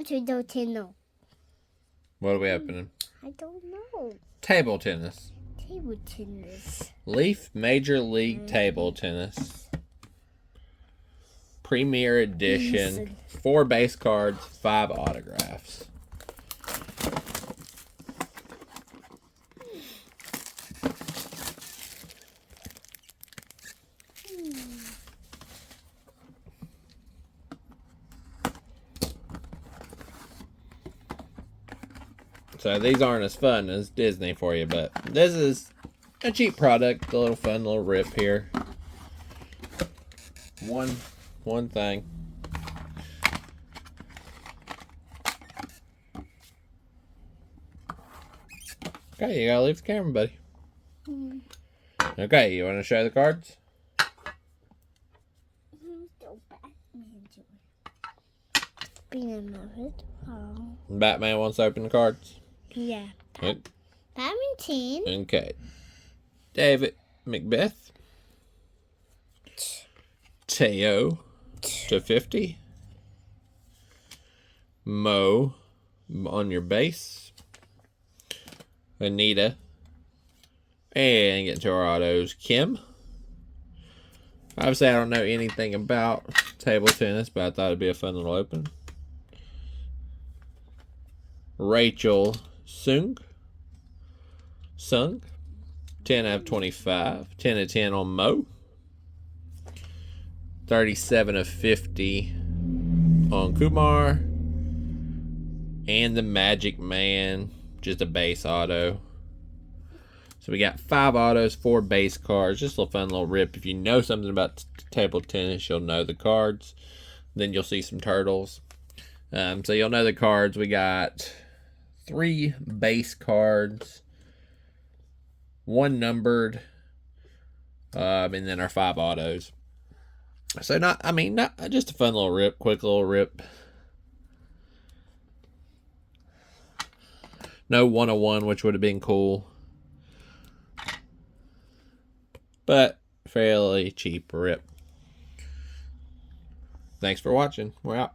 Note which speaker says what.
Speaker 1: Welcome to the channel.
Speaker 2: What are we opening?
Speaker 1: I don't know.
Speaker 2: Table tennis.
Speaker 1: Table tennis.
Speaker 2: Leaf Major League Table Tennis. Premier Edition. 4 base cards, 5 autographs. So these aren't as fun as Disney for you, but this is a cheap product. A little fun little rip here. One thing. Okay, you gotta leave the camera, buddy. Okay, you want to show the cards? Batman wants to open the cards?
Speaker 1: Yeah.
Speaker 2: Okay.
Speaker 1: Badminton.
Speaker 2: Okay. David Macbeth. Teo to 50. Mo on your base. Anita. And get to our autos. Kim. Obviously, I don't know anything about table tennis, but I thought it'd be a fun little open. Rachel Sung. 10 out of 25. 10 of 10 on Mo. 37 of 50 on Kumar. And the Magic Man. Just a base auto. So we got 5 autos, 4 base cards. Just a fun little rip. If you know something about table tennis, you'll know the cards. Then you'll see some turtles. So you'll know the cards. We got 3 base cards. 1 numbered. And then our 5 autos. So not just a fun little rip. Quick little rip. No 101, which would have been cool. But fairly cheap rip. Thanks for watching. We're out.